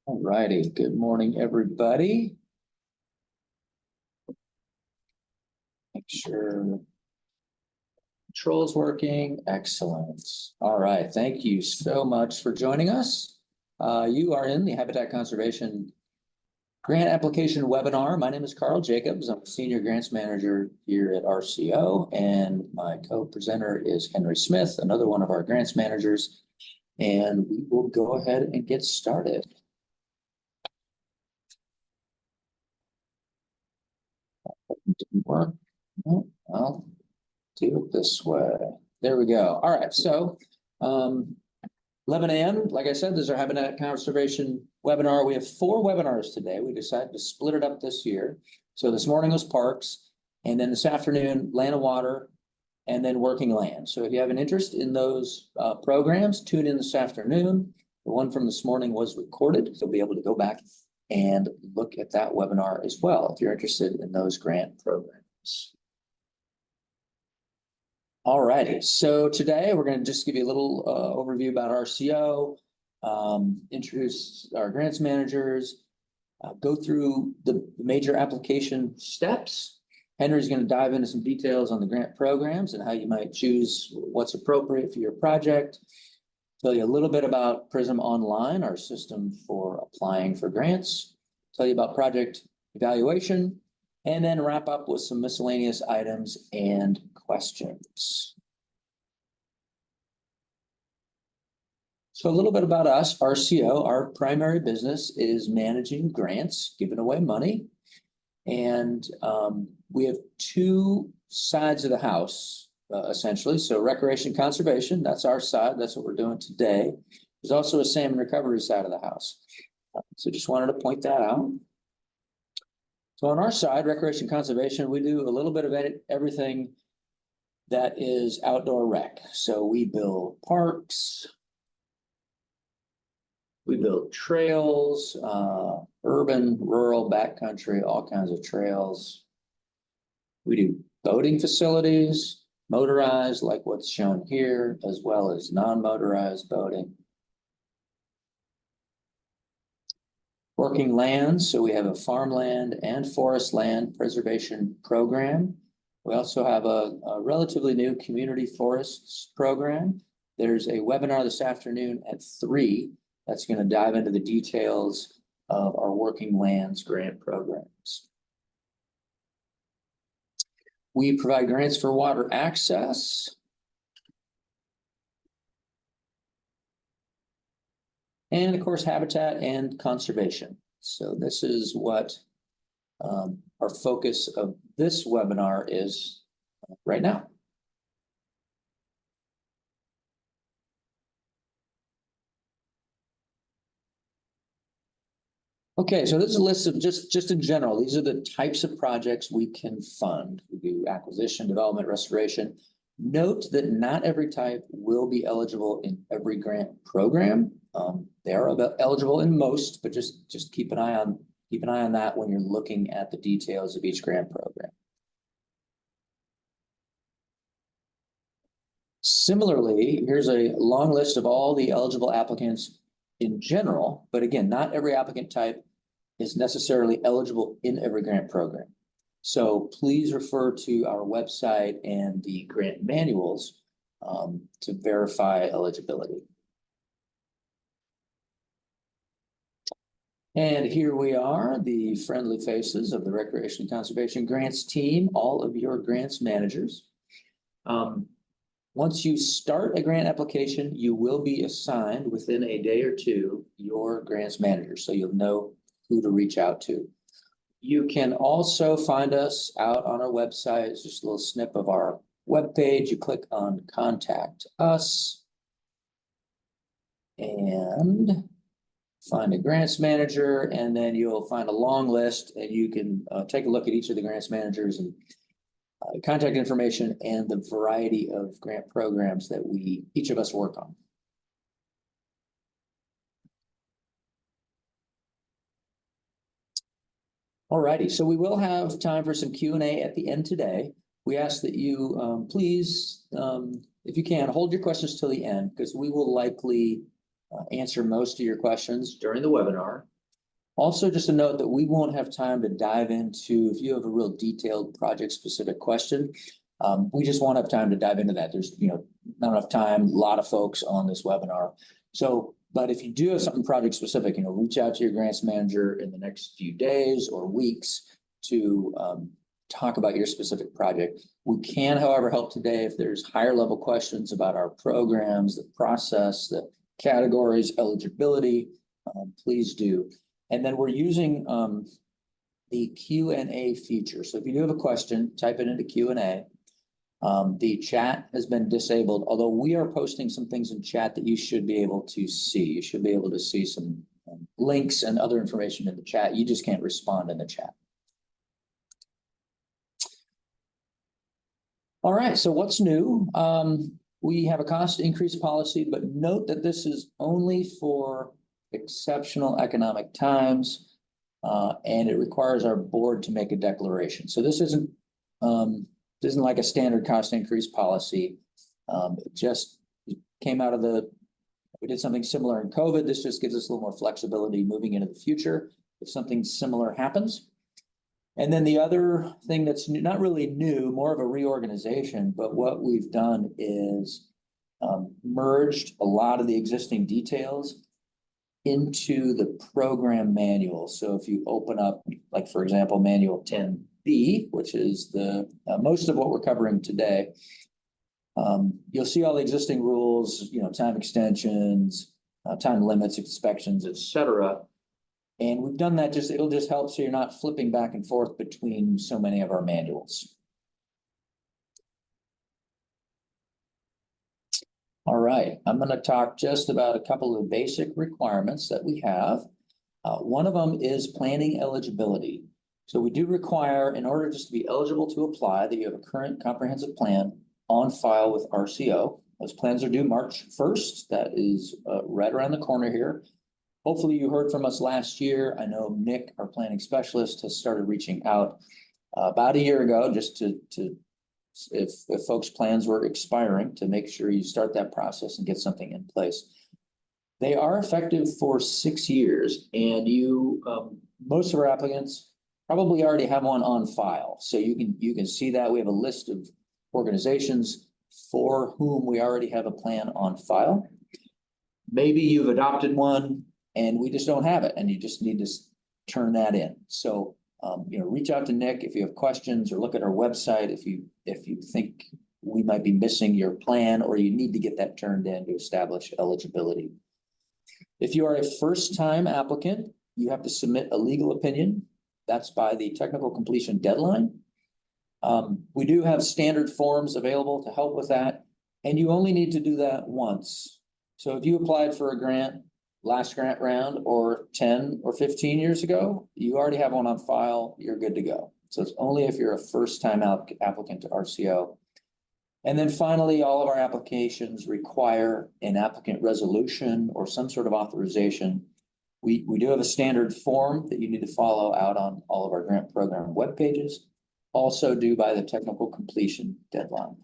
All righty, good morning, everybody. Make sure control's working. Excellent. All right, thank you so much for joining us. You are in the Habitat Conservation Grant Application Webinar. My name is Carl Jacobs. I'm a Senior Grants Manager here at RCO, and my co-presenter is Henry Smith, another one of our grants managers, and we will go ahead and get started. Didn't work. No, I'll do it this way. There we go. All right, so 11 a.m., like I said, this is our Habitat Conservation webinar. We have 4 webinars today. We decided to split it up this year. So this morning was parks, and then this afternoon, land and water, and then working land. So if you have an interest in those programs, tune in this afternoon. The one from this morning was recorded. You'll be able to go back and look at that webinar as well if you're interested in those grant programs. All righty, so today we're going to just give you a little overview about RCO, introduce our grants managers, go through the major application steps. Henry's going to dive into some details on the grant programs and how you might choose what's appropriate for your project. Tell you a little bit about Prism Online, our system for applying for grants. Tell you about project evaluation, and then wrap up with some miscellaneous items and questions. So a little bit about us, RCO. Our primary business is managing grants, giving away money. And we have 2 sides of the house, essentially. So recreation conservation, that's our side. That's what we're doing today. There's also a salmon recovery side of the house. So just wanted to point that out. So on our side, recreation conservation, we do a little bit of everything that is outdoor rec. So we build parks, we build trails, urban, rural, backcountry, all kinds of trails. We do boating facilities, motorized like what's shown here, as well as non-motorized boating. Working lands, so we have a farmland and forest land preservation program. We also have a relatively new community forests program. There's a webinar this afternoon at 3 that's going to dive into the details of our working lands grant programs. We provide grants for water access. And of course, habitat and conservation. So this is what our focus of this webinar is right now. Okay, so this is a list of just in general, these are the types of projects we can fund. We do acquisition, development, restoration. Note that not every type will be eligible in every grant program. They are eligible in most, but just keep an eye on that when you're looking at the details of each grant program. Similarly, here's a long list of all the eligible applicants in general, but again, not every applicant type is necessarily eligible in every grant program. So please refer to our website and the grant manuals to verify eligibility. And here we are, the friendly faces of the Recreation and Conservation Grants team, all of your grants managers. Once you start a grant application, you will be assigned within a day or 2 your grants manager, so you'll know who to reach out to. You can also find us out on our website. It's just a little snip of our webpage. You click on Contact Us and find a grants manager, and then you'll find a long list, and you can take a look at each of the grants managers and contact information and the variety of grant programs that each of us work on. All righty, so we will have time for some Q&A at the end today. we ask that you please, if you can, hold your questions till the end, because we will likely answer most of your questions during the webinar. Also, just a note that we won't have time to dive into, if you have a real detailed project-specific question, we just won't have time to dive into that. There's, not enough time, a lot of folks on this webinar. So, but if you do have something project-specific, reach out to your grants manager in the next few days or weeks to talk about your specific project. We can, however, help today if there's higher level questions about our programs, the process, the categories, eligibility, please do. And then we're using the Q&A feature. So if you do have a question, type it into Q&A. The chat has been disabled, although we are posting some things in chat that you should be able to see. You should be able to see some links and other information in the chat. You just can't respond in the chat. All right, so what's new? We have a cost increase policy, but note that this is only for exceptional economic times, and it requires our board to make a declaration. So this isn't like a standard cost increase policy. It just came out of we did something similar in COVID. This just gives us a little more flexibility moving into the future if something similar happens. And then the other thing that's not really new, more of a reorganization, but what we've done is merged a lot of the existing details into the program manual. So if you open up, like for example, manual 10B, which is the most of what we're covering today, you'll see all the existing rules, time extensions, time limits, inspections, etc. And we've done that it'll just help so you're not flipping back and forth between so many of our manuals. All right, I'm going to talk just about a couple of basic requirements that we have. One of them is planning eligibility. So we do require, in order just to be eligible to apply, that you have a current comprehensive plan on file with RCO. Those plans are due March 1st. That is right around the corner here. Hopefully you heard from us last year. I know Nick, our planning specialist, has started reaching out about a year ago just to if folks' plans were expiring, to make sure you start that process and get something in place. They are effective for 6 years, and most of our applicants probably already have one on file. So you can see that we have a list of organizations for whom we already have a plan on file. Maybe you've adopted one and we just don't have it, and you just need to turn that in. So reach out to Nick if you have questions, or look at our website if you think we might be missing your plan, or you need to get that turned in to establish eligibility. If you are a first-time applicant, you have to submit a legal opinion. That's by the technical completion deadline. We do have standard forms available to help with that, and you only need to do that once. So if you applied for a grant last grant round or 10 or 15 years ago, you already have one on file, you're good to go. So it's only if you're a first-time applicant to RCO. And then finally, all of our applications require an applicant resolution or some sort of authorization. We do have a standard form that you need to follow out on all of our grant program web pages, also due by the technical completion deadline.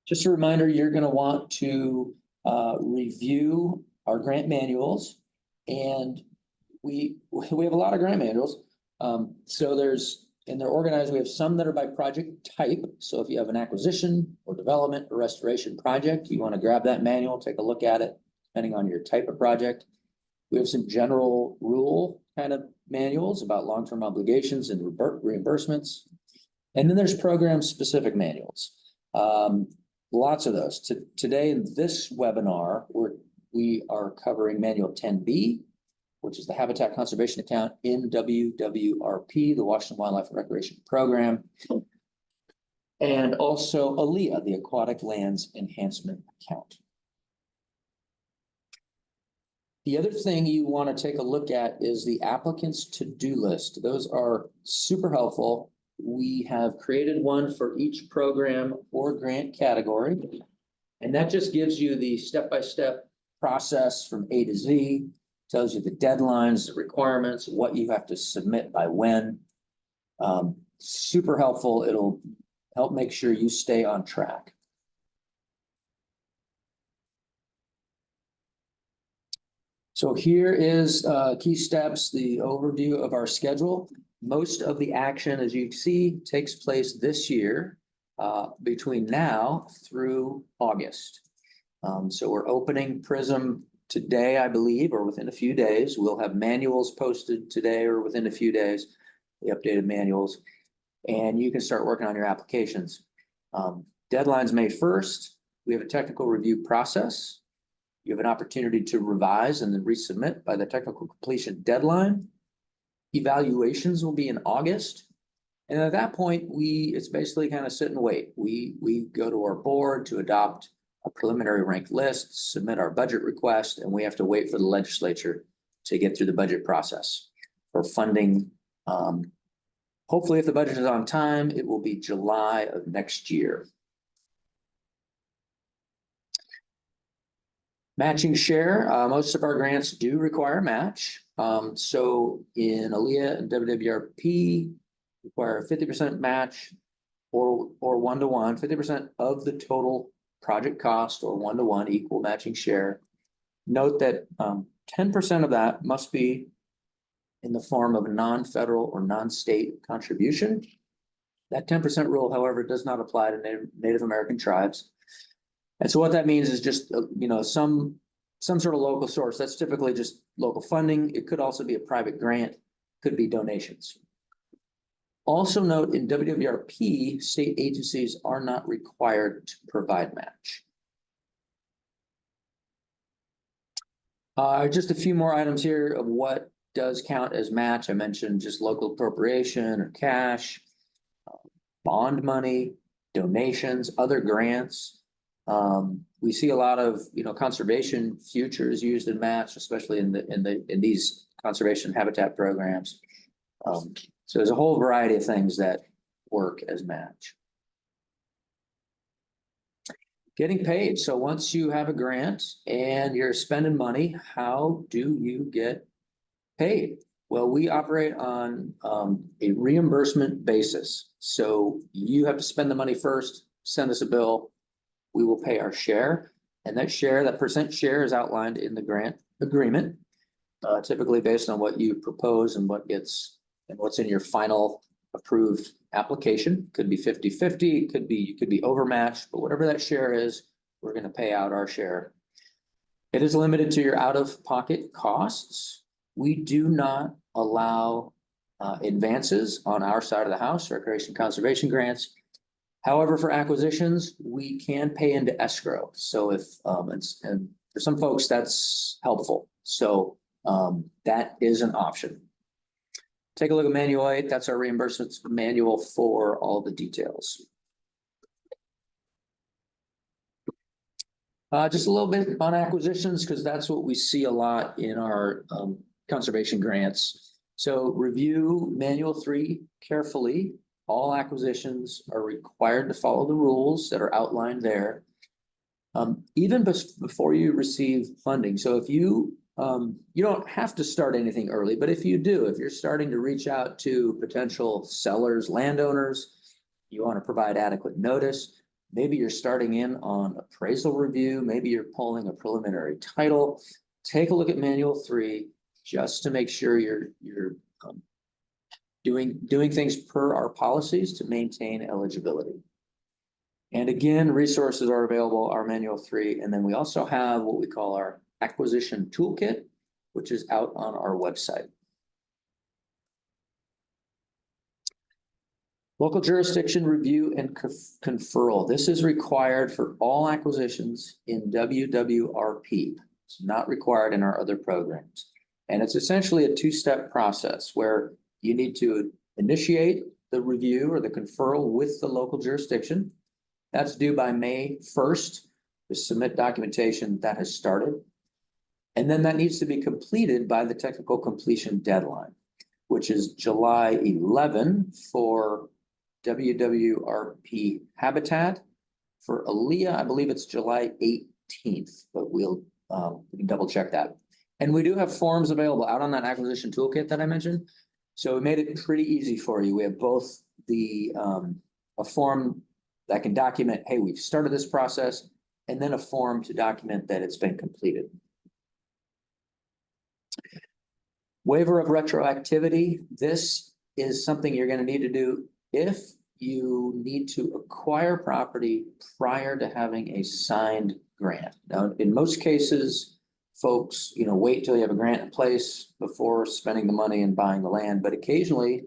Just a reminder, you're going to want to review our grant manuals, and we have a lot of grant manuals. And they're organized. We have some that are by project type. So if you have an acquisition or development or restoration project, you want to grab that manual, take a look at it, depending on your type of project. We have some general rule kind of manuals about long-term obligations and reimbursements. And then there's program-specific manuals. Lots of those. Today in this webinar, we are covering Manual 10B, which is the Habitat Conservation Account in WWRP, the Washington Wildlife and Recreation Program, and also ALEA, the Aquatic Lands Enhancement Account. The other thing you want to take a look at is the applicant's to-do list. Those are super helpful. We have created one for each program or grant category, and that just gives you the step-by-step process from A to Z tells you the deadlines, the requirements, what you have to submit by when. Super helpful. It'll help make sure you stay on track. So here is key steps, the overview of our schedule. Most of the action, as you see, takes place this year between now through August. So we're opening PRISM today, I believe, or within a few days. We'll have manuals posted today or within a few days, the updated manuals, and you can start working on your applications. Deadline's May 1st. We have a technical review process. You have an opportunity to revise and then resubmit by the technical completion deadline. Evaluations will be in August. And at that point, it's basically kind of sit and wait. We go to our board to adopt a preliminary ranked list, submit our budget request, and we have to wait for the legislature to get through the budget process for funding. Hopefully, if the budget is on time, it will be July of next year. Matching share, most of our grants do require match. So in ALEA and WWRP, require a 50% match or 1-to-1, 50% of the total project cost or 1-to-1 equal matching share. Note that 10% of that must be in the form of a non-federal or non-state contribution. That 10% rule, however, does not apply to Native American tribes. And so what that means is just, some sort of local source. That's typically just local funding. It could also be a private grant, could be donations. Also note in WWRP, state agencies are not required to provide match. Just a few more items here of what does count as match. I mentioned just local appropriation or cash, bond money, donations, other grants. We see a lot of conservation futures used in match, especially in these conservation habitat programs. So there's a whole variety of things that work as match. Getting paid. So once you have a grant and you're spending money, how do you get paid? Well, we operate on a reimbursement basis. So you have to spend the money first, send us a bill. We will pay our share, and that percent share is outlined in the grant agreement, typically based on what you propose and what's in your final approved application. Could be 50-50, could be overmatched, but whatever that share is, we're going to pay out our share. It is limited to your out-of-pocket costs. We do not allow advances on our side of the house, recreation conservation grants. However, for acquisitions, we can pay into escrow. So if, and for some folks, that's helpful. So that is an option. Take a look at Manual 8. That's our reimbursement manual for all the details. Just a little bit on acquisitions, because that's what we see a lot in our conservation grants. So review Manual 3 carefully. All acquisitions are required to follow the rules that are outlined there, even before you receive funding. So if you don't have to start anything early, but if you're starting to reach out to potential sellers, landowners, you want to provide adequate notice. Maybe you're starting in on appraisal review. Maybe you're pulling a preliminary title. Take a look at Manual 3 just to make sure you're doing things per our policies to maintain eligibility. And again, resources are available, our Manual 3, and then we also have what we call our acquisition toolkit, which is out on our website. Local jurisdiction review and conferral. This is required for all acquisitions in WWRP. It's not required in our other programs. And it's essentially a two-step process where you need to initiate the review or the conferral with the local jurisdiction. That's due by May 1st. To submit documentation that has started. And then that needs to be completed by the technical completion deadline, which is July 11 for WWRP Habitat. For ALEA, I believe it's July 18th, but we can double check that. And we do have forms available out on that acquisition toolkit that I mentioned. So we made it pretty easy for you. We have both the, a form that can document, hey, we've started this process, and then a form to document that it's been completed. Waiver of retroactivity. This is something you're going to need to do if you need to acquire property prior to having a signed grant. Now, in most cases, folks, wait till you have a grant in place before spending the money and buying the land. But occasionally,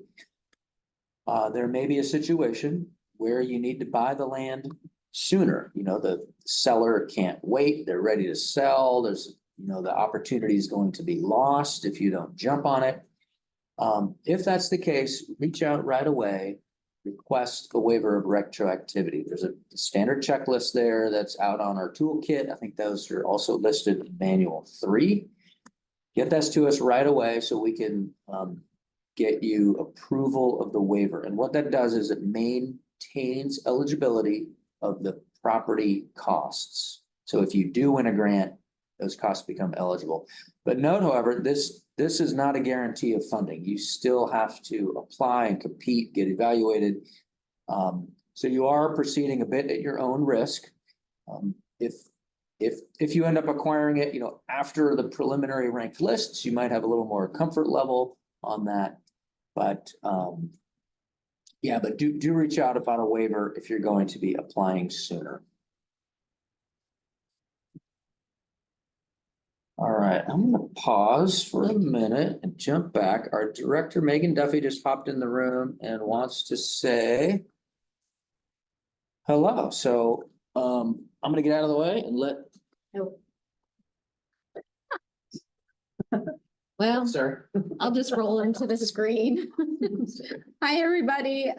there may be a situation where you need to buy the land sooner. The seller can't wait. They're ready to sell. There's, the opportunity is going to be lost if you don't jump on it. If that's the case, reach out right away. Request a waiver of retroactivity. There's a standard checklist there that's out on our toolkit. I think those are also listed in Manual 3. Get this to us right away so we can get you approval of the waiver. And what that does is it maintains eligibility of the property costs. So if you do win a grant, those costs become eligible. But note, however, this is not a guarantee of funding. You still have to apply and compete, get evaluated. So you are proceeding a bit at your own risk. If you end up acquiring it, after the preliminary ranked lists, you might have a little more comfort level on that. But yeah, but do reach out about a waiver if you're going to be applying sooner. All right, I'm going to pause for a minute and jump back. Our director, Megan Duffy, just popped in the room and wants to say hello. So I'm going to get out of the way and let. Well, Sir. I'll just roll into the screen. Hi, everybody.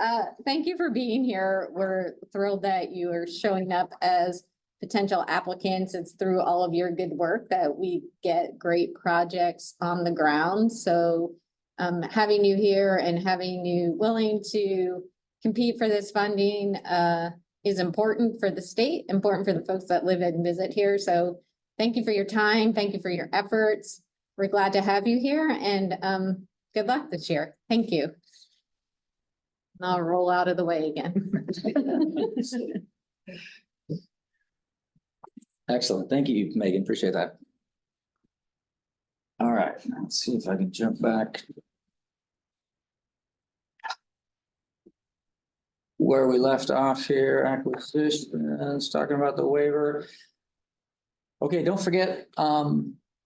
Thank you for being here. We're thrilled that you are showing up as potential applicants. It's through all of your good work that we get great projects on the ground. So having you here and having you willing to compete for this funding is important for the state, important for the folks that live and visit here. So thank you for your time. Thank you for your efforts. We're glad to have you here, and good luck this year. Thank you. I'll roll out of the way again. Excellent. Thank you, Megan. Appreciate that. All right, let's see if I can jump back. Where we left off here, acquisitions, talking about the waiver. Okay, don't forget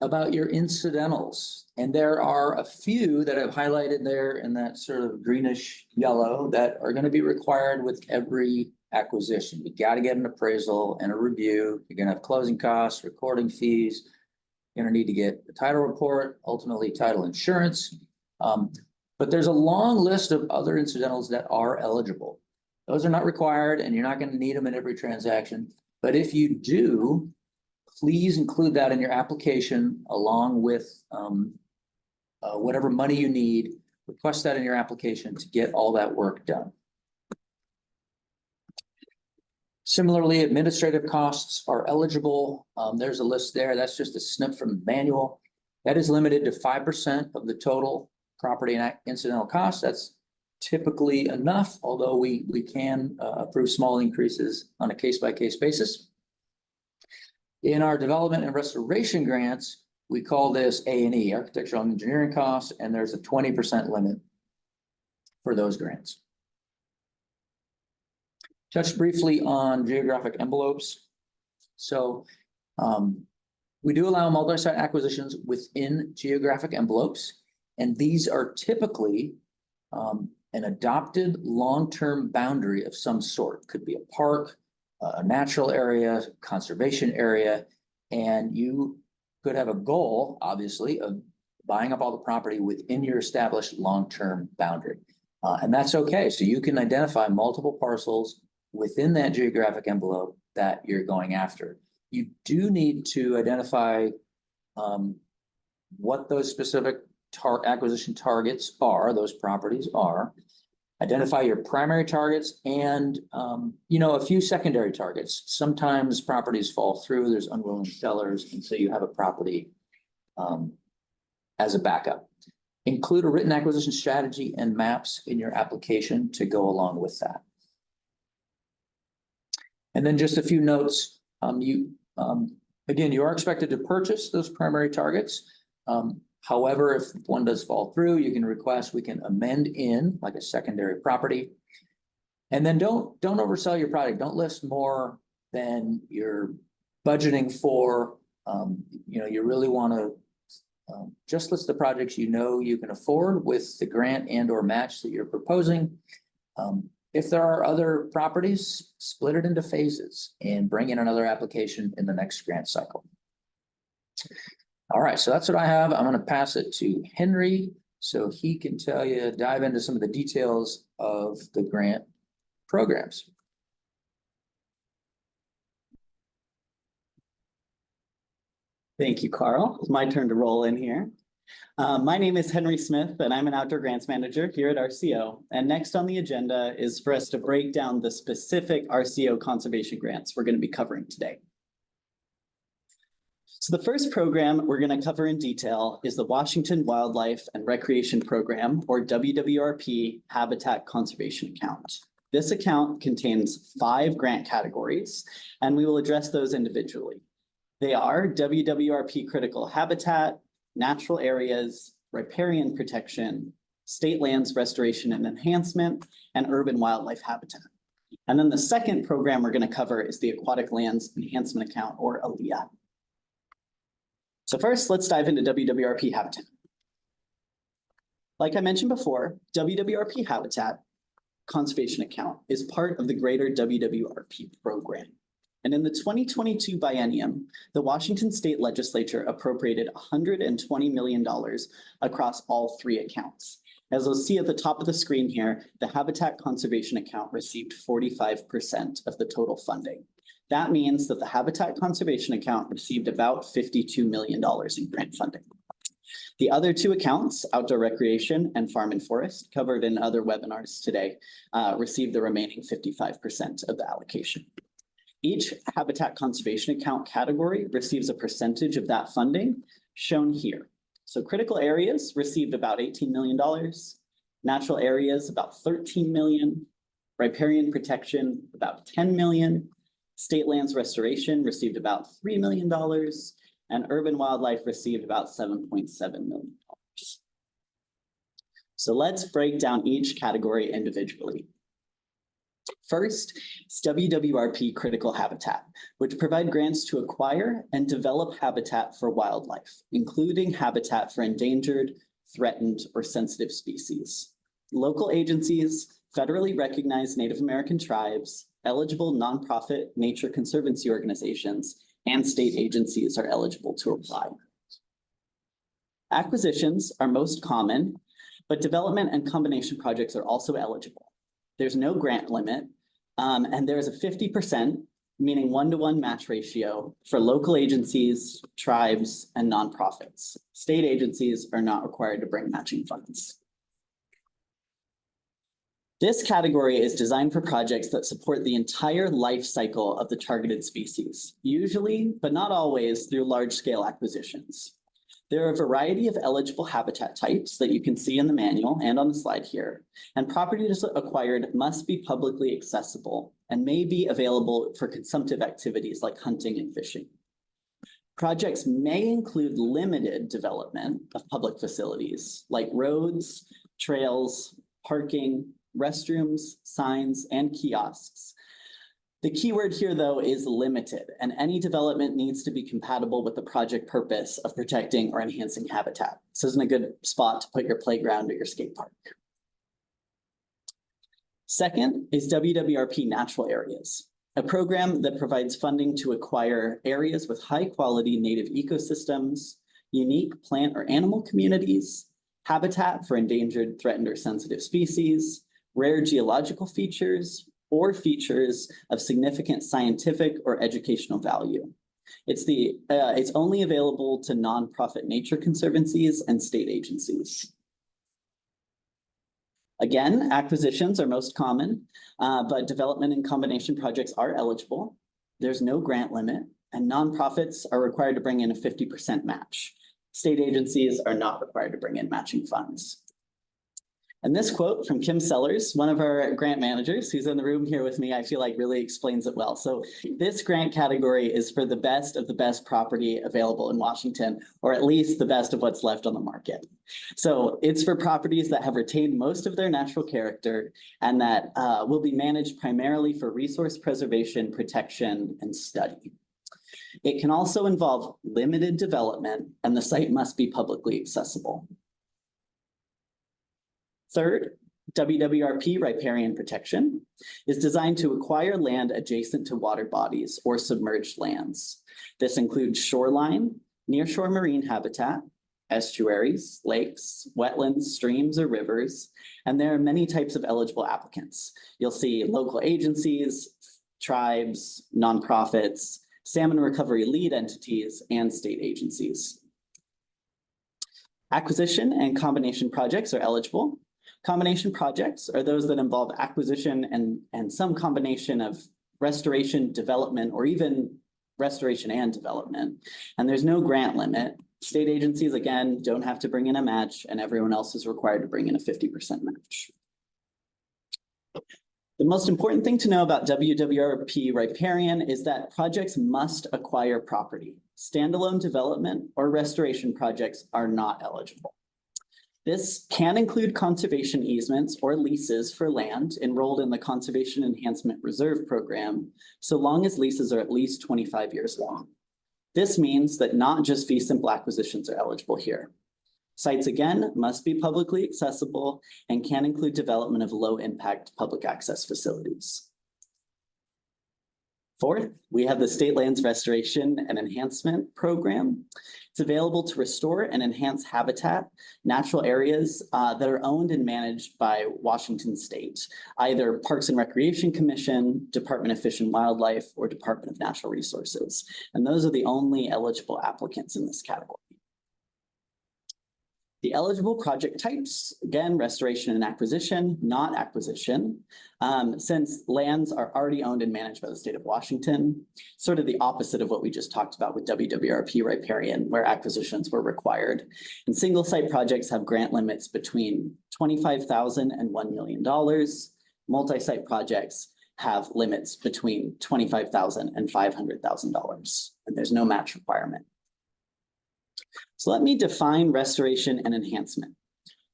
about your incidentals. And there are a few that I've highlighted there in that sort of greenish yellow that are going to be required with every acquisition. You got to get an appraisal and a review. You're going to have closing costs, recording fees. You're going to need to get the title report, ultimately title insurance. But there's a long list of other incidentals that are eligible. Those are not required, and you're not going to need them in every transaction. But if you do, please include that in your application along with whatever money you need. Request that in your application to get all that work done. Similarly, administrative costs are eligible. There's a list there. That's just a snip from the manual. That is limited to 5% of the total property and incidental costs. That's typically enough, although we can approve small increases on a case-by-case basis. In our development and restoration grants, we call this A&E, architectural and engineering costs, and there's a 20% limit for those grants. Touch briefly on geographic envelopes. So we do allow multi-site acquisitions within geographic envelopes, and these are typically an adopted long-term boundary of some sort. Could be a park, a natural area, conservation area, and you could have a goal, obviously, of buying up all the property within your established long-term boundary. And that's okay. So you can identify multiple parcels within that geographic envelope that you're going after. You do need to identify what those specific acquisition targets are, those properties are. Identify your primary targets and, a few secondary targets. Sometimes properties fall through, there's unwilling sellers, and so you have a property as a backup. Include a written acquisition strategy and maps in your application to go along with that. And then just a few notes. Again, you are expected to purchase those primary targets. However, if one does fall through, you can request, we can amend in like a secondary property. And then don't oversell your product. Don't list more than you're budgeting for. You really want to just list the projects you know you can afford with the grant and or match that you're proposing. If there are other properties, split it into phases and bring in another application in the next grant cycle. All right, so that's what I have. I'm going to pass it to Henry so he can dive into some of the details of the grant programs. Thank you, Carl. It's my turn to roll in here. My name is Henry Smith, and I'm an outdoor grants manager here at RCO. And next on the agenda is for us to break down the specific RCO conservation grants we're going to be covering today. So the first program we're going to cover in detail is the Washington Wildlife and Recreation Program, or WWRP Habitat Conservation Account. This account contains 5 grant categories, and we will address those individually. They are WWRP Critical Habitat, Natural Areas, Riparian Protection, State Lands Restoration and Enhancement, and Urban Wildlife Habitat. And then the second program we're going to cover is the Aquatic Lands Enhancement Account, or ALEA. So first, let's dive into WWRP Habitat. Like I mentioned before, WWRP Habitat Conservation Account is part of the greater WWRP program. And in the 2022 biennium, the Washington State Legislature appropriated $120 million across all 3 accounts. As you'll see at the top of the screen here, the Habitat Conservation Account received 45% of the total funding. That means that the Habitat Conservation Account received about $52 million in grant funding. The other 2 accounts, Outdoor Recreation and Farm and Forest, covered in other webinars today, received the remaining 55% of the allocation. Each Habitat Conservation Account category receives a percentage of that funding shown here. So critical areas received about $18 million, natural areas about $13 million, riparian protection about $10 million, state lands restoration received about $3 million, and urban wildlife received about $7.7 million. So let's break down each category individually. First, it's WWRP Critical Habitat, which provide grants to acquire and develop habitat for wildlife, including habitat for endangered, threatened, or sensitive species. Local agencies, federally recognized Native American tribes, eligible nonprofit nature conservancy organizations, and state agencies are eligible to apply. Acquisitions are most common, but development and combination projects are also eligible. There's no grant limit, and there is a 50%, meaning 1-to-1 match ratio for local agencies, tribes, and nonprofits. State agencies are not required to bring matching funds. This category is designed for projects that support the entire life cycle of the targeted species, usually, but not always, through large-scale acquisitions. There are a variety of eligible habitat types that you can see in the manual and on the slide here, and properties acquired must be publicly accessible and may be available for consumptive activities like hunting and fishing. Projects may include limited development of public facilities like roads, trails, parking, restrooms, signs, and kiosks. The keyword here, though, is limited, and any development needs to be compatible with the project purpose of protecting or enhancing habitat. This isn't a good spot to put your playground or your skate park. Second is WWRP Natural Areas, a program that provides funding to acquire areas with high-quality native ecosystems, unique plant or animal communities, habitat for endangered, threatened, or sensitive species, rare geological features, or features of significant scientific or educational value. It's only available to nonprofit nature conservancies and state agencies. Again, acquisitions are most common, but development and combination projects are eligible. There's no grant limit, and nonprofits are required to bring in a 50% match. State agencies are not required to bring in matching funds. And this quote from Kim Sellers, one of our grant managers who's in the room here with me, I feel like really explains it well. So this grant category is for the best of the best property available in Washington, or at least the best of what's left on the market. So it's for properties that have retained most of their natural character and that will be managed primarily for resource preservation, protection, and study. It can also involve limited development, and the site must be publicly accessible. Third, WWRP riparian protection is designed to acquire land adjacent to water bodies or submerged lands. This includes shoreline, nearshore marine habitat, estuaries, lakes, wetlands, streams, or rivers, and there are many types of eligible applicants. You'll see local agencies, tribes, nonprofits, salmon recovery lead entities, and state agencies. Acquisition and combination projects are eligible. Combination projects are those that involve acquisition and some combination of restoration, development, or even restoration and development. And there's no grant limit. State agencies, again, don't have to bring in a match, and everyone else is required to bring in a 50% match. The most important thing to know about WWRP riparian is that projects must acquire property. Standalone development or restoration projects are not eligible. This can include conservation easements or leases for land enrolled in the Conservation Enhancement Reserve Program, so long as leases are at least 25 years long. This means that not just fee simple acquisitions are eligible here. Sites, again, must be publicly accessible and can include development of low-impact public access facilities. Fourth, we have the State Lands Restoration and Enhancement Program. It's available to restore and enhance habitat, natural areas that are owned and managed by Washington State, either Parks and Recreation Commission, Department of Fish and Wildlife, or Department of Natural Resources. And those are the only eligible applicants in this category. The eligible project types, again, restoration and acquisition, not acquisition, since lands are already owned and managed by the state of Washington, sort of the opposite of what we just talked about with WWRP riparian, where acquisitions were required. And single site projects have grant limits between $25,000 and $1 million. Multi-site projects have limits between $25,000 and $500,000, and there's no match requirement. So let me define restoration and enhancement.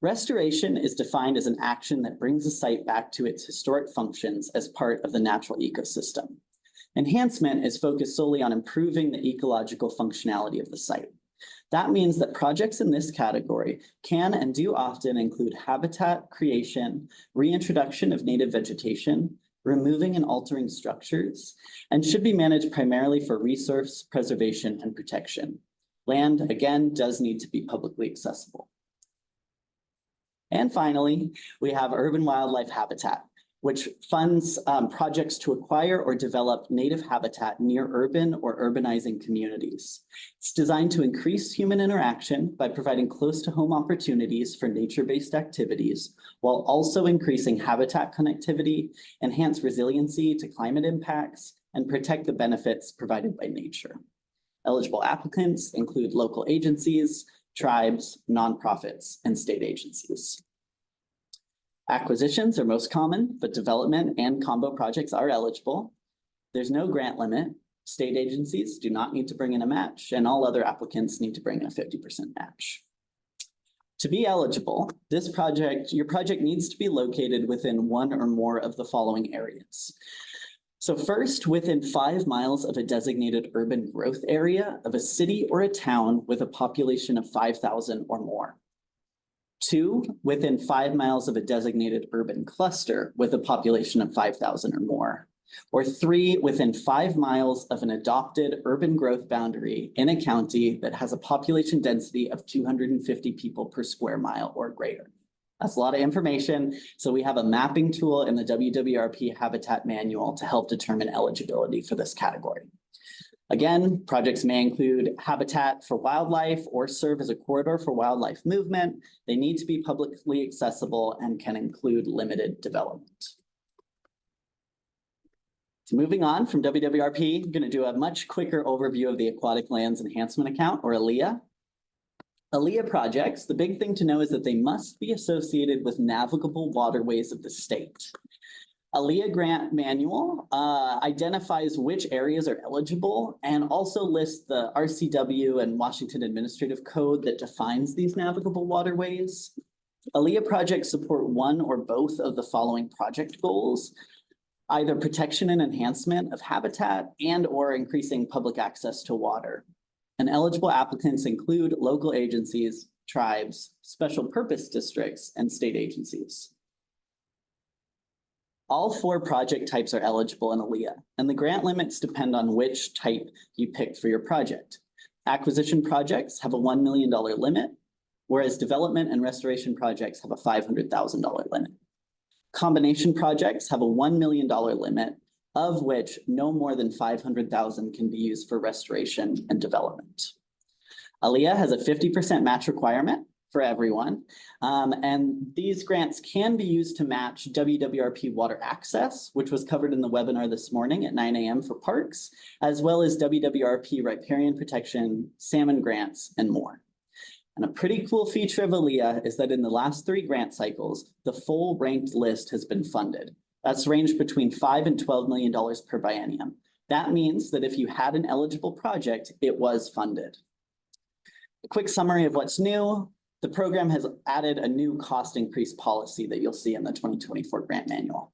Restoration is defined as an action that brings a site back to its historic functions as part of the natural ecosystem. Enhancement is focused solely on improving the ecological functionality of the site. That means that projects in this category can and do often include habitat creation, reintroduction of native vegetation, removing and altering structures, and should be managed primarily for resource preservation and protection. Land, again, does need to be publicly accessible. And finally, we have urban wildlife habitat, which funds projects to acquire or develop native habitat near urban or urbanizing communities. It's designed to increase human interaction by providing close to home opportunities for nature-based activities, while also increasing habitat connectivity, enhance resiliency to climate impacts, and protect the benefits provided by nature. Eligible applicants include local agencies, tribes, nonprofits, and state agencies. Acquisitions are most common, but development and combo projects are eligible. There's no grant limit. State agencies do not need to bring in a match, and all other applicants need to bring in a 50% match. To be eligible, your project needs to be located within one or more of the following areas. So first, within 5 miles of a designated urban growth area of a city or a town with a population of 5,000 or more. 2, within 5 miles of a designated urban cluster with a population of 5,000 or more. Or 3, within 5 miles of an adopted urban growth boundary in a county that has a population density of 250 people per square mile or greater. That's a lot of information. So we have a mapping tool in the WWRP Habitat Manual to help determine eligibility for this category. Again, projects may include habitat for wildlife or serve as a corridor for wildlife movement. They need to be publicly accessible and can include limited development. So moving on from WWRP, I'm going to do a much quicker overview of the Aquatic Lands Enhancement Account, or ALEA. ALEA projects, the big thing to know is that they must be associated with navigable waterways of the state. ALEA grant manual identifies which areas are eligible and also lists the RCW and Washington Administrative Code that defines these navigable waterways. ALEA projects support one or both of the following project goals: either protection and enhancement of habitat and/or increasing public access to water. And eligible applicants include local agencies, tribes, special purpose districts, and state agencies. All 4 project types are eligible in ALEA, and the grant limits depend on which type you picked for your project. Acquisition projects have a $1 million limit, whereas development and restoration projects have a $500,000 limit. Combination projects have a $1 million limit, of which no more than $500,000 can be used for restoration and development. ALEA has a 50% match requirement for everyone, and these grants can be used to match WWRP water access, which was covered in the webinar this morning at 9 a.m. for parks, as well as WWRP riparian protection, salmon grants, and more. And a pretty cool feature of ALEA is that in the last 3 grant cycles, the full ranked list has been funded. That's ranged between $5 and $12 million per biennium. That means that if you had an eligible project, it was funded. A quick summary of what's new. The program has added a new cost increase policy that you'll see in the 2024 grant manual.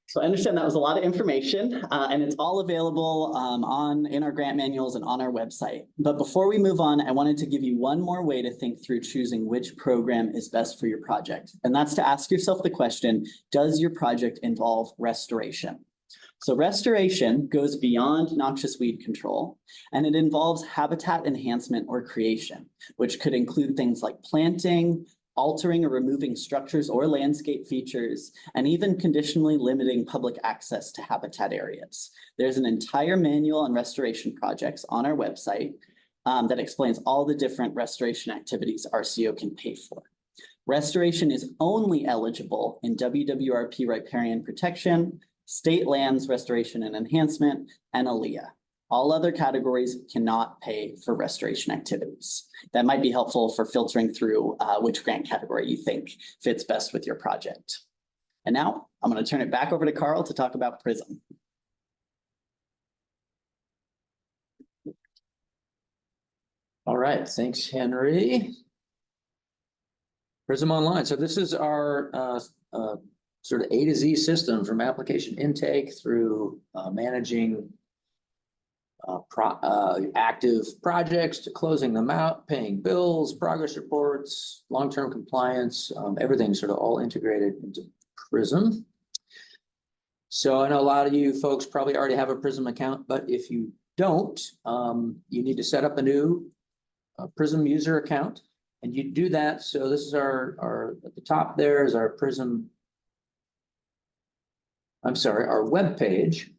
So I understand that was a lot of information, and it's all available in our grant manuals and on our website. But before we move on, I wanted to give you one more way to think through choosing which program is best for your project. And that's to ask yourself the question, does your project involve restoration? So restoration goes beyond noxious weed control, and it involves habitat enhancement or creation, which could include things like planting, altering or removing structures or landscape features, and even conditionally limiting public access to habitat areas. There's an entire manual on restoration projects on our website that explains all the different restoration activities RCO can pay for. Restoration is only eligible in WWRP riparian protection, state lands restoration and enhancement, and ALEA. All other categories cannot pay for restoration activities. That might be helpful for filtering through which grant category you think fits best with your project. And now I'm going to turn it back over to Carl to talk about PRISM. All right, thanks, Henry. PRISM Online. So this is our sort of A to Z system from application intake through managing active projects to closing them out, paying bills, progress reports, long-term compliance, everything sort of all integrated into PRISM. So I know a lot of you folks probably already have a PRISM account, but if you don't, you need to set up a new PRISM user account, and you do that. So this is our at the top there is our PRISM. Our web page.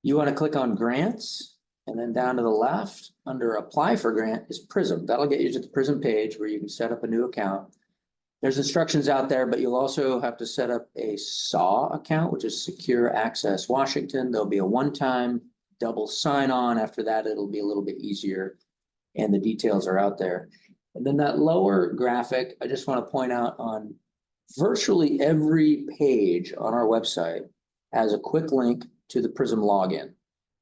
You want to click on grants, and then down to the left under apply for grant is PRISM. That'll get you to the PRISM page where you can set up a new account. There's instructions out there, but you'll also have to set up a SAW account, which is Secure Access Washington. There'll be a one-time double sign-on. After that, it'll be a little bit easier, and the details are out there. And then that lower graphic, I just want to point out on virtually every page on our website has a quick link to the PRISM login,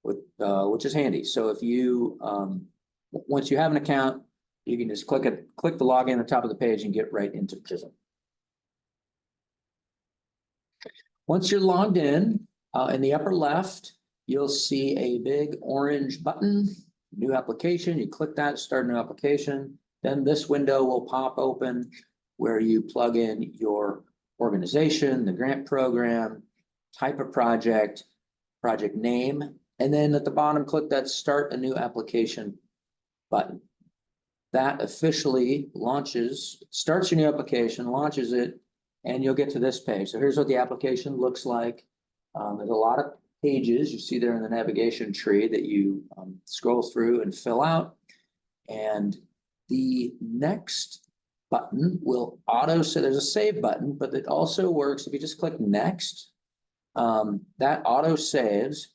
which is handy. So if you, once you have an account, you can just click the login at the top of the page and get right into PRISM. Once you're logged in the upper left, you'll see a big orange button, new application. You click that, start a new application. Then this window will pop open where you plug in your organization, the grant program, type of project, project name, and then at the bottom, click that Start a New Application button. That officially starts your new application, launches it, and you'll get to this page. So here's what the application looks like. There's a lot of pages you see there in the navigation tree that you scroll through and fill out. And the next button will so there's a save button, but it also works if you just click next. That auto saves,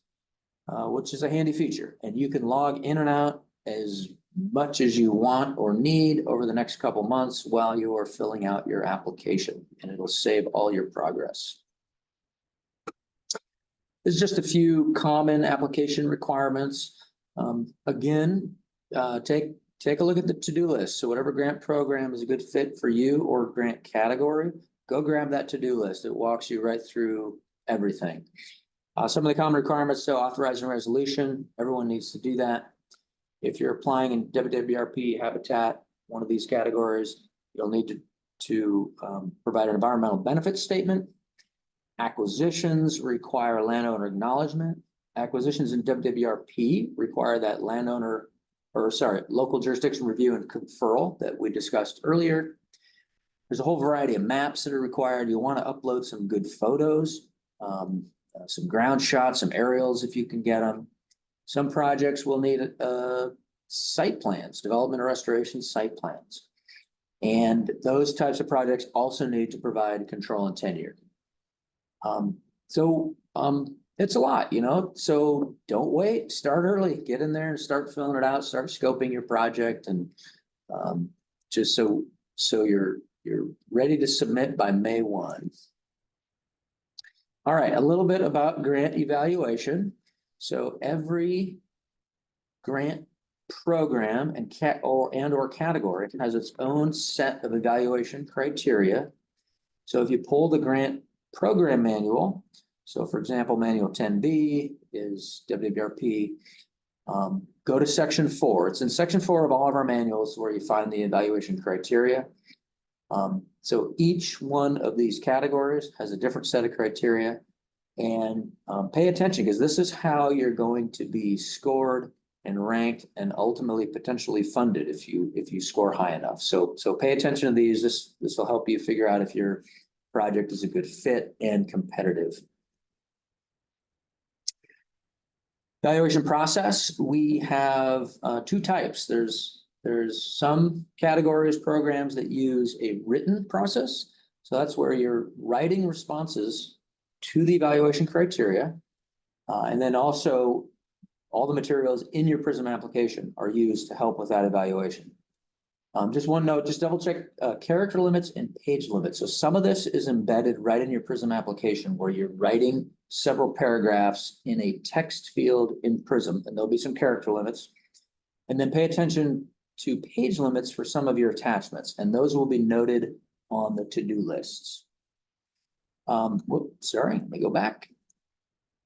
which is a handy feature, and you can log in and out as much as you want or need over the next couple months while you are filling out your application, and it'll save all your progress. There's just a few common application requirements. Again, take a look at the to-do list. So whatever grant program is a good fit for you or grant category, go grab that to-do list. It walks you right through everything. Some of the common requirements, so authorizing resolution, everyone needs to do that. If you're applying in WWRP habitat, one of these categories, you'll need to provide an environmental benefit statement. Acquisitions require landowner acknowledgement. Acquisitions in WWRP require that local jurisdiction review and conferral that we discussed earlier. There's a whole variety of maps that are required. You'll want to upload some good photos, some ground shots, some aerials if you can get them. Some projects will need site plans, development or restoration site plans. And those types of projects also need to provide control and tenure. It's a lot, so don't wait, start early, get in there and start filling it out, start scoping your project, and just so you're ready to submit by May 1. All right, a little bit about grant evaluation. So every grant program and or category has its own set of evaluation criteria. So if you pull the grant program manual, so for example, manual 10B is WWRP, go to section 4. It's in section 4 of all of our manuals where you find the evaluation criteria. So each one of these categories has a different set of criteria, and pay attention because this is how you're going to be scored and ranked and ultimately potentially funded if you score high enough. So pay attention to these. This will help you figure out if your project is a good fit and competitive. Evaluation process, we have two types. There's some categories, programs that use a written process. So that's where you're writing responses to the evaluation criteria. And then also all the materials in your PRISM application are used to help with that evaluation. Just one note, just double check character limits and page limits. So some of this is embedded right in your PRISM application where you're writing several paragraphs in a text field in PRISM, and there'll be some character limits. And then pay attention to page limits for some of your attachments, and those will be noted on the to-do lists. Let me go back.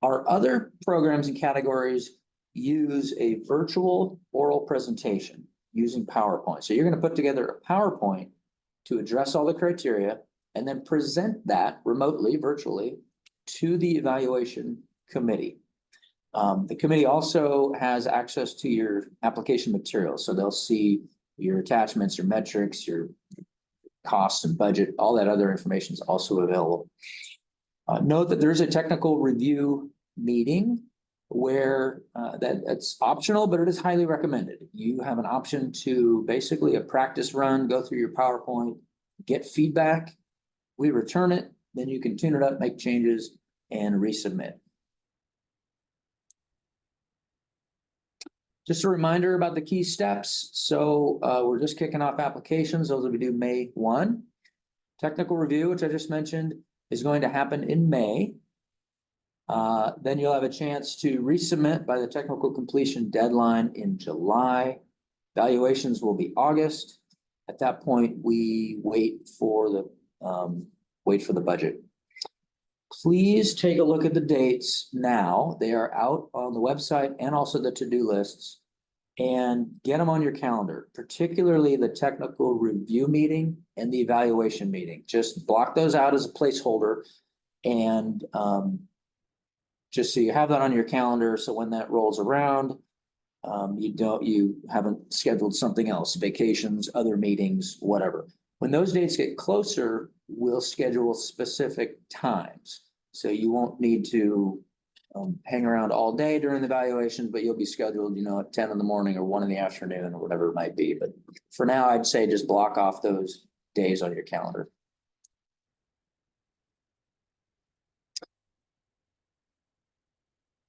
Our other programs and categories use a virtual oral presentation using PowerPoint. So you're going to put together a PowerPoint to address all the criteria and then present that remotely, virtually, to the evaluation committee. The committee also has access to your application materials. So they'll see your attachments, your metrics, your costs and budget, all that other information is also available. Note that there's a technical review meeting where that's optional, but it is highly recommended. You have an option to basically a practice run, go through your PowerPoint, get feedback, we return it, then you can tune it up, make changes, and resubmit. Just a reminder about the key steps. So we're just kicking off applications. Those will be due May 1. Technical review, which I just mentioned, is going to happen in May. Then you'll have a chance to resubmit by the technical completion deadline in July. Valuations will be August. At that point, we wait for the budget. Please take a look at the dates now. They are out on the website and also the to-do lists, and get them on your calendar, particularly the technical review meeting and the evaluation meeting. Just block those out as a placeholder, and just so you have that on your calendar. So when that rolls around, you haven't scheduled something else, vacations, other meetings, whatever. When those dates get closer, we'll schedule specific times. So you won't need to hang around all day during the evaluation, but you'll be scheduled, at 10 in the morning or 1 in the afternoon or whatever it might be. But for now, I'd say just block off those days on your calendar.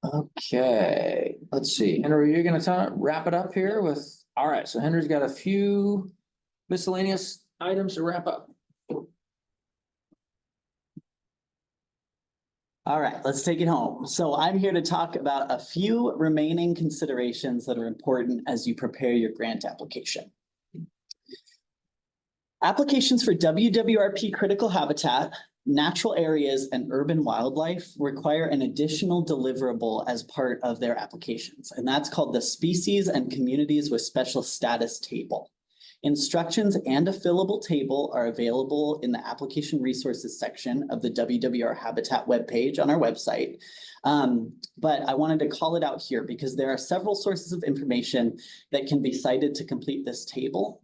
Okay, let's see. Henry, you're going to wrap it up here with All right, so Henry's got a few miscellaneous items to wrap up. All right, let's take it home. So I'm here to talk about a few remaining considerations that are important as you prepare your grant application. Applications for WWRP critical habitat, natural areas, and urban wildlife require an additional deliverable as part of their applications, and that's called the Species and Communities with Special Status Table. Instructions and a fillable table are available in the application resources section of the WWR Habitat webpage on our website. But I wanted to call it out here because there are several sources of information that can be cited to complete this table.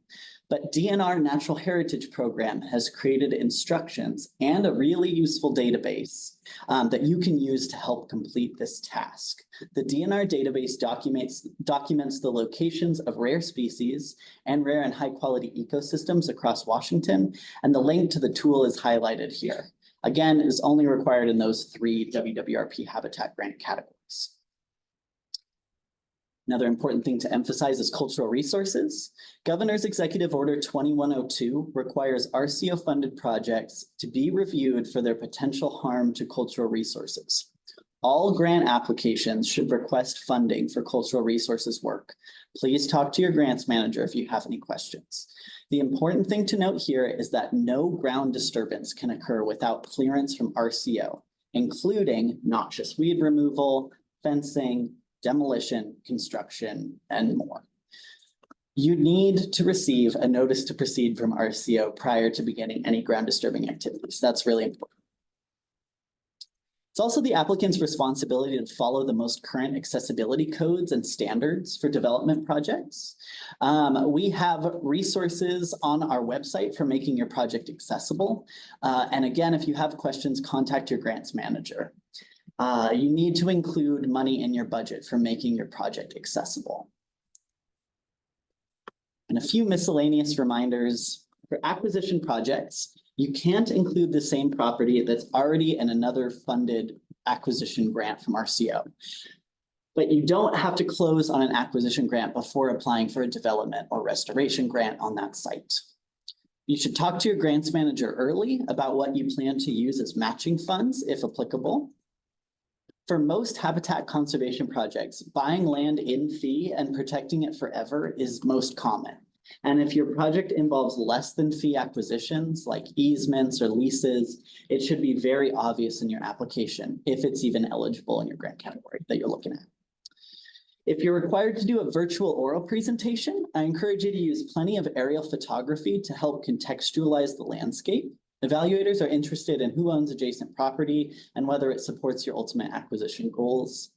But DNR Natural Heritage Program has created instructions and a really useful database that you can use to help complete this task. The DNR database documents the locations of rare species and rare and high quality ecosystems across Washington, and the link to the tool is highlighted here. Again, it is only required in those 3 WWRP habitat grant categories. Another important thing to emphasize is cultural resources. Governor's Executive Order 2102 requires RCO-funded projects to be reviewed for their potential harm to cultural resources. All grant applications should request funding for cultural resources work. Please talk to your grants manager if you have any questions. The important thing to note here is that no ground disturbance can occur without clearance from RCO, including noxious weed removal, fencing, demolition, construction, and more. You need to receive a notice to proceed from RCO prior to beginning any ground disturbing activities. That's really important. It's also the applicant's responsibility to follow the most current accessibility codes and standards for development projects. We have resources on our website for making your project accessible. And again, if you have questions, contact your grants manager. You need to include money in your budget for making your project accessible. And a few miscellaneous reminders. For acquisition projects, you can't include the same property that's already in another funded acquisition grant from RCO. But you don't have to close on an acquisition grant before applying for a development or restoration grant on that site. You should talk to your grants manager early about what you plan to use as matching funds, if applicable. For most habitat conservation projects, buying land in fee and protecting it forever is most common. And if your project involves less than fee acquisitions like easements or leases, it should be very obvious in your application if it's even eligible in your grant category that you're looking at. If you're required to do a virtual oral presentation, I encourage you to use plenty of aerial photography to help contextualize the landscape. Evaluators are interested in who owns adjacent property and whether it supports your ultimate acquisition goals.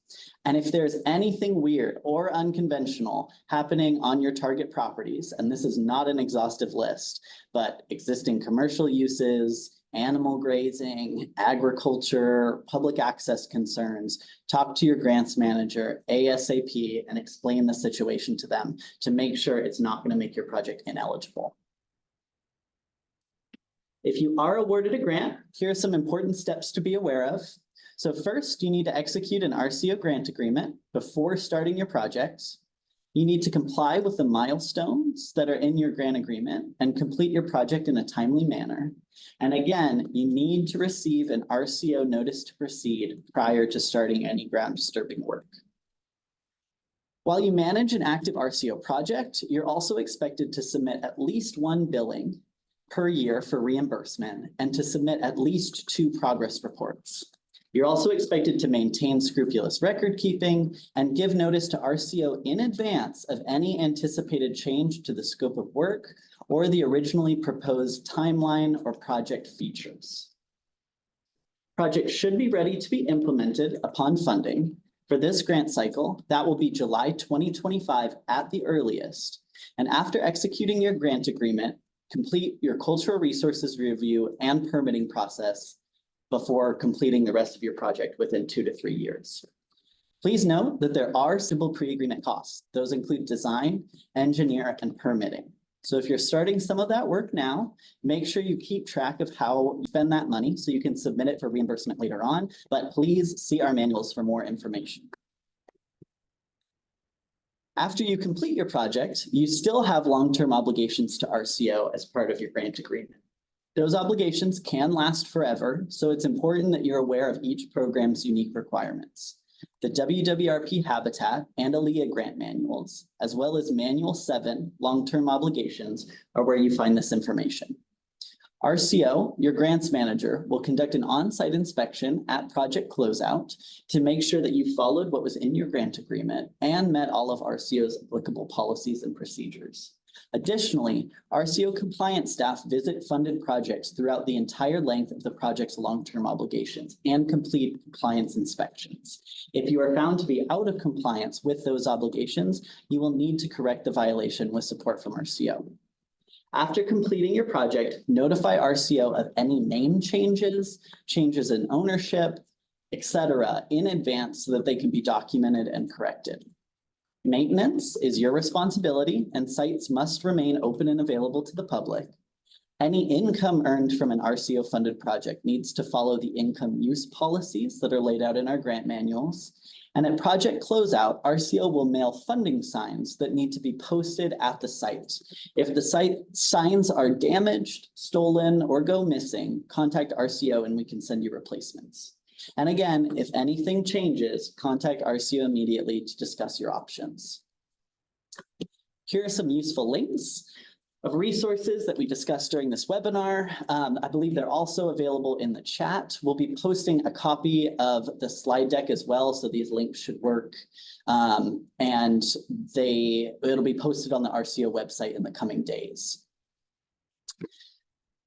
And if there's anything weird or unconventional happening on your target properties, and this is not an exhaustive list, but existing commercial uses, animal grazing, agriculture, public access concerns, talk to your grants manager ASAP and explain the situation to them to make sure it's not going to make your project ineligible. If you are awarded a grant, here are some important steps to be aware of. So first, you need to execute an RCO grant agreement before starting your project. You need to comply with the milestones that are in your grant agreement and complete your project in a timely manner. And again, you need to receive an RCO notice to proceed prior to starting any ground disturbing work. While you manage an active RCO project, you're also expected to submit at least 1 billing per year for reimbursement and to submit at least 2 progress reports. You're also expected to maintain scrupulous record keeping and give notice to RCO in advance of any anticipated change to the scope of work or the originally proposed timeline or project features. Projects should be ready to be implemented upon funding. For this grant cycle, that will be July 2025 at the earliest. And after executing your grant agreement, complete your cultural resources review and permitting process before completing the rest of your project within 2 to 3 years. Please note that there are civil pre-agreement costs. Those include design, engineer, and permitting. So if you're starting some of that work now, make sure you keep track of how you spend that money so you can submit it for reimbursement later on, but please see our manuals for more information. After you complete your project, you still have long-term obligations to RCO as part of your grant agreement. Those obligations can last forever, so it's important that you're aware of each program's unique requirements. The WWRP Habitat and ALEA grant manuals, as well as Manual 7, long-term obligations, are where you find this information. RCO, your grants manager, will conduct an on-site inspection at project closeout to make sure that you followed what was in your grant agreement and met all of RCO's applicable policies and procedures. Additionally, RCO compliance staff visit funded projects throughout the entire length of the project's long-term obligations and complete compliance inspections. If you are found to be out of compliance with those obligations, you will need to correct the violation with support from RCO. After completing your project, notify RCO of any name changes, changes in ownership, etc. in advance so that they can be documented and corrected. Maintenance is your responsibility and sites must remain open and available to the public. Any income earned from an RCO funded project needs to follow the income use policies that are laid out in our grant manuals. And at project closeout, RCO will mail funding signs that need to be posted at the site. If the site signs are damaged, stolen, or go missing, contact RCO and we can send you replacements. And again, if anything changes, contact RCO immediately to discuss your options. Here are some useful links of resources that we discussed during this webinar. I believe they're also available in the chat. We'll be posting a copy of the slide deck as well, so these links should work. And it'll be posted on the RCO website in the coming days.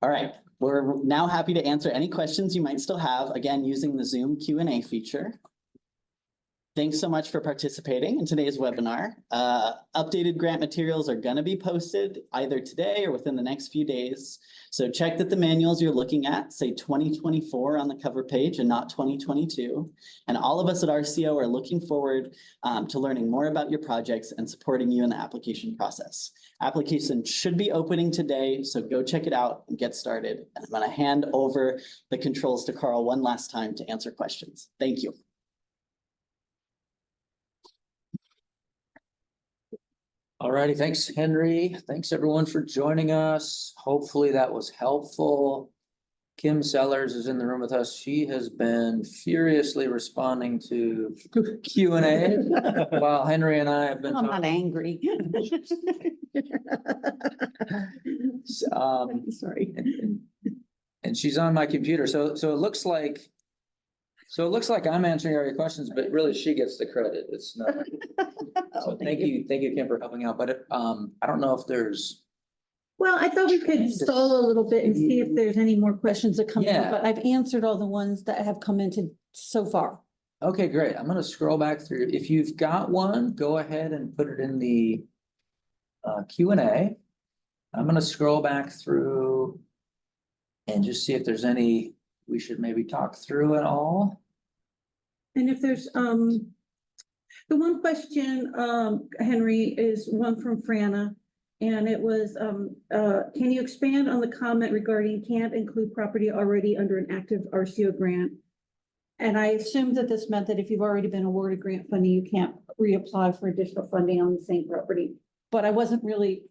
All right, we're now happy to answer any questions you might still have, again, using the Zoom Q&A feature. Thanks so much for participating in today's webinar. Updated grant materials are going to be posted either today or within the next few days. So check that the manuals you're looking at say 2024 on the cover page and not 2022. And all of us at RCO are looking forward to learning more about your projects and supporting you in the application process. Application should be opening today, so go check it out and get started. And I'm going to hand over the controls to Carl one last time to answer questions. Thank you. All righty, thanks, Henry. Thanks, everyone, for joining us. Hopefully that was helpful. Kim Sellers is in the room with us. She has been furiously responding to Q&A while Henry and I have been I'm not talking. angry. Sorry. And she's on my computer. So it looks like I'm answering all your questions, but really she gets the credit. It's not. So thank you, Kim, for helping out. But I don't know if there's. Well, I thought we could stall a little bit and see if there's any more questions that come in, Yeah. but I've answered all the ones that have come into so far. Okay, great. I'm gonna scroll back through. If you've got one, go ahead and put it in the Q&A. I'm gonna scroll back through and just see if there's any we should maybe talk through at all. And if there's, the one question, Henry, is one from Franna. And it was, can you expand on the comment regarding can't include property already under an active RCO grant? And I assumed that this meant that if you've already been awarded grant funding, you can't reapply for additional funding on the same property. But I wasn't really,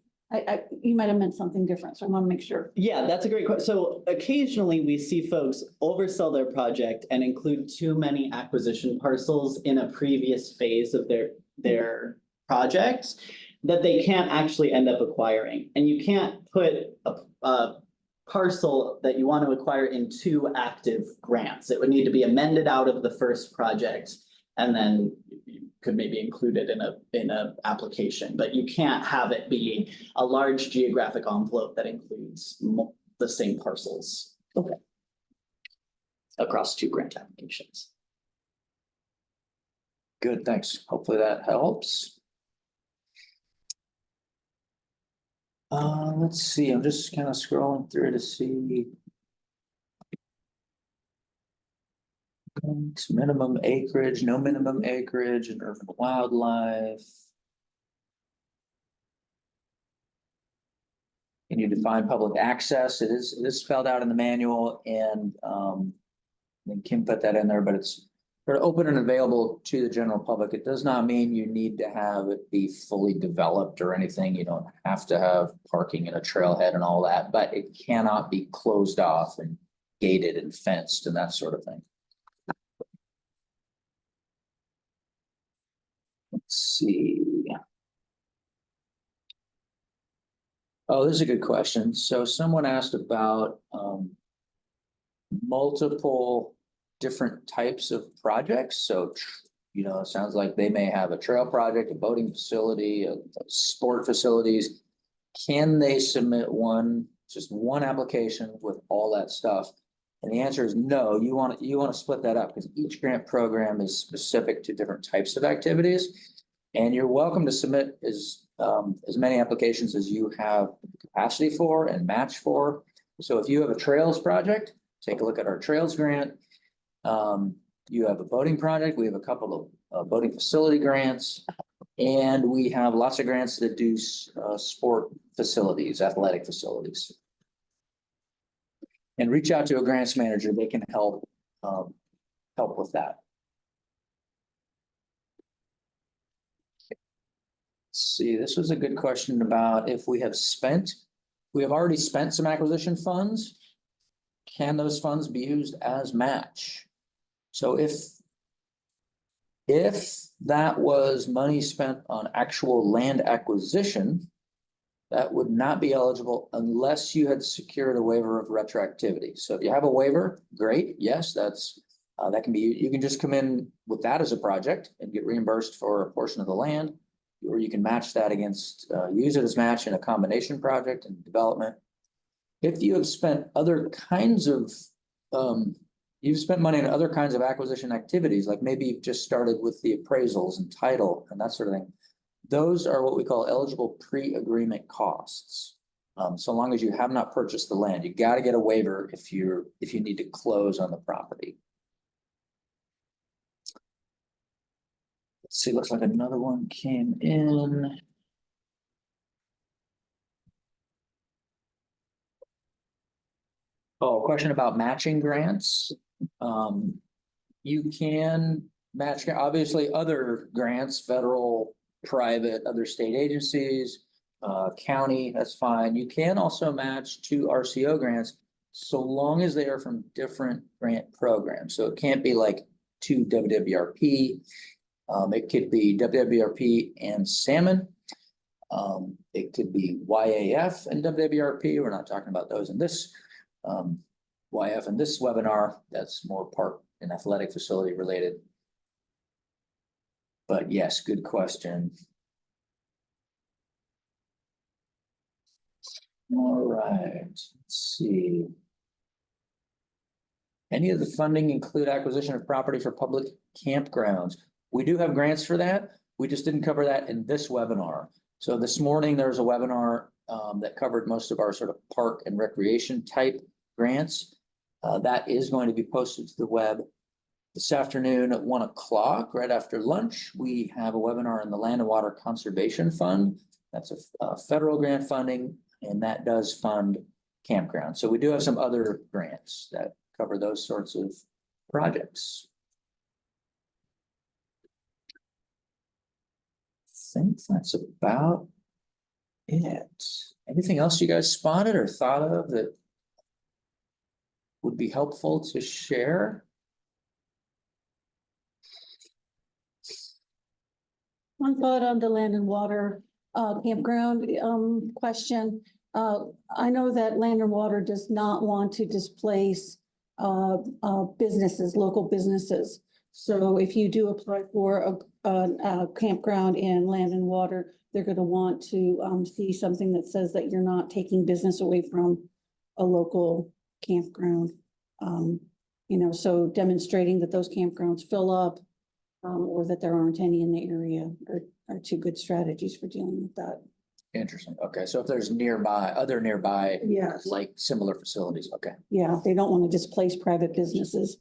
you might have meant something different, so I want to make sure. Yeah, that's a great question. So occasionally we see folks oversell their project and include too many acquisition parcels in a previous phase of their project that they can't actually end up acquiring. And you can't put a parcel that you want to acquire in two active grants. It would need to be amended out of the first project and then you could maybe include it in a application, but you can't have it be a large geographic envelope that includes the same parcels. Okay. Across two grant applications. Good, thanks. Hopefully that helps. Let's see, I'm just kind of scrolling through to see. Minimum acreage, no minimum acreage, and urban wildlife. Can you define public access? It is spelled out in the manual, and then Kim put that in there, but it's They're open and available to the general public. It does not mean you need to have it be fully developed or anything. You don't have to have parking and a trailhead and all that, but it cannot be closed off and gated and fenced and that sort of thing. Let's see. Oh, this is a good question. So someone asked about multiple different types of projects. So, you know, it sounds like they may have a trail project, a boating facility, a sport facilities. Can they submit just one application with all that stuff? And the answer is no. You want to split that up because each grant program is specific to different types of activities. And you're welcome to submit as many applications as you have capacity for and match for. So if you have a trails project, take a look at our trails grant. You have a boating project. We have a couple of boating facility grants, and we have lots of grants that do sport facilities, athletic facilities. And reach out to a grants manager. They can help with that. Let's see, this was a good question about if we have already spent some acquisition funds. Can those funds be used as match? So if that was money spent on actual land acquisition, that would not be eligible unless you had secured a waiver of retroactivity. So if you have a waiver, great. Yes, that can be, you can just come in with that as a project and get reimbursed for a portion of the land, or you can match that against, use it as match in a combination project and development. If you have spent other kinds of, you've spent money on other kinds of acquisition activities, like maybe you've just started with the appraisals and title and that sort of thing. Those are what we call eligible pre-agreement costs. So long as you have not purchased the land, you got to get a waiver if you need to close on the property. Let's see, looks like another one came in. Oh, question about matching grants. You can match, obviously, other grants, federal, private, other state agencies, county, that's fine. You can also match 2 RCO grants so long as they are from different grant programs. So it can't be like 2 WWRP. It could be WWRP and salmon. It could be YAF and WWRP. We're not talking about those in this YF in this webinar. That's more park and athletic facility related. But yes, good question. All right, let's see. Any of the funding include acquisition of property for public campgrounds? We do have grants for that. We just didn't cover that in this webinar. So this morning, there was a webinar that covered most of our sort of park and recreation type grants. That is going to be posted to the web this afternoon at 1 o'clock, right after lunch. We have a webinar in the Land and Water Conservation Fund. That's a federal grant funding, and that does fund campgrounds. So we do have some other grants that cover those sorts of projects. I think that's about it. Anything else you guys spotted or thought of that would be helpful to share? One thought on the land and water campground question. I know that Land and Water does not want to displace businesses, local businesses. So if you do apply for a campground in Land and Water, they're going to want to see something that says that you're not taking business away from a local campground. You know, so demonstrating that those campgrounds fill up or that there aren't any in the area are 2 good strategies for dealing with that. Interesting. Okay, so if there's other nearby, Yes. like similar facilities, okay. Yeah, they don't want to displace private businesses.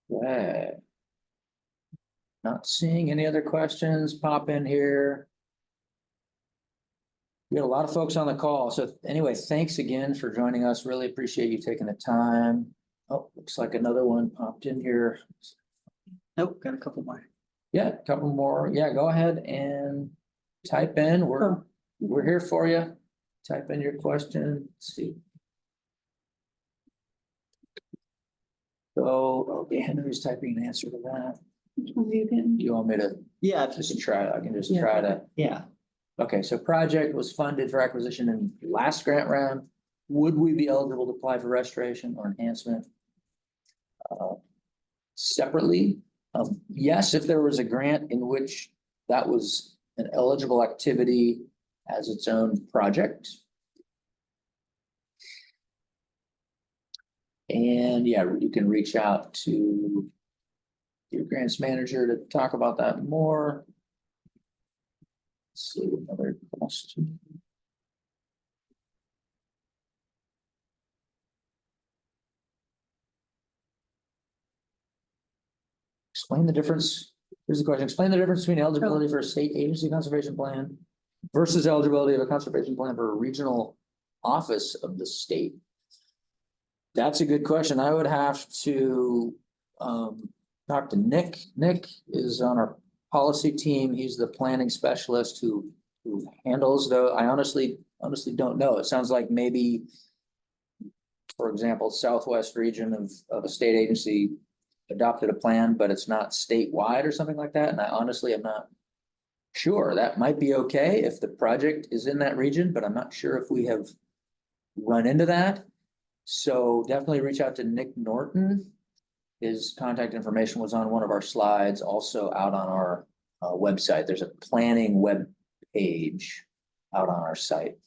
Okay. Not seeing any other questions pop in here. We had a lot of folks on the call. So anyway, thanks again for joining us. Really appreciate you taking the time. Oh, looks like another one popped in here. Nope, got a couple more. Yeah, a couple more. Yeah, go ahead and type in. We're here for you. Type in your question. Let's see. So, okay, Henry's typing an answer to that. Which one are you getting? You want me to Yeah, just try? I can just Yeah. try to. yeah. Okay, so project was funded for acquisition in last grant round. Would we be eligible to apply for restoration or enhancement? Separately, yes, if there was a grant in which that was an eligible activity as its own project. And yeah, you can reach out to your grants manager to talk about that more. Let's see, another question. Explain the difference. Here's the question. Explain the difference between eligibility for a state agency conservation plan versus eligibility of a conservation plan for a regional office of the state. That's a good question. I would have to talk to Nick. Nick is on our policy team. He's the planning specialist who handles though. I honestly don't know. It sounds like maybe, for example, Southwest region of a state agency adopted a plan, but it's not statewide or something like that. And I honestly am not sure. That might be okay if the project is in that region, but I'm not sure if we have run into that. So definitely reach out to Nick Norton. His contact information was on one of our slides, also out on our website. There's a planning web page out on our site.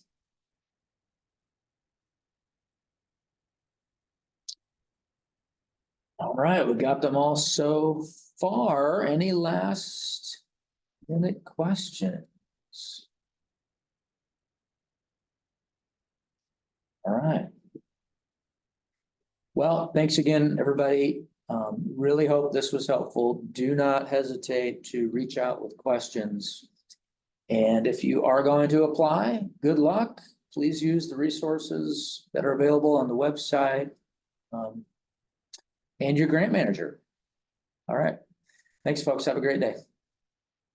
All right, we got them all so far. Any last minute questions? All right. Well, thanks again, everybody. Really hope this was helpful. Do not hesitate to reach out with questions. And if you are going to apply, good luck. Please use the resources that are available on the website. And your grant manager. All right. Thanks, folks. Have a great day.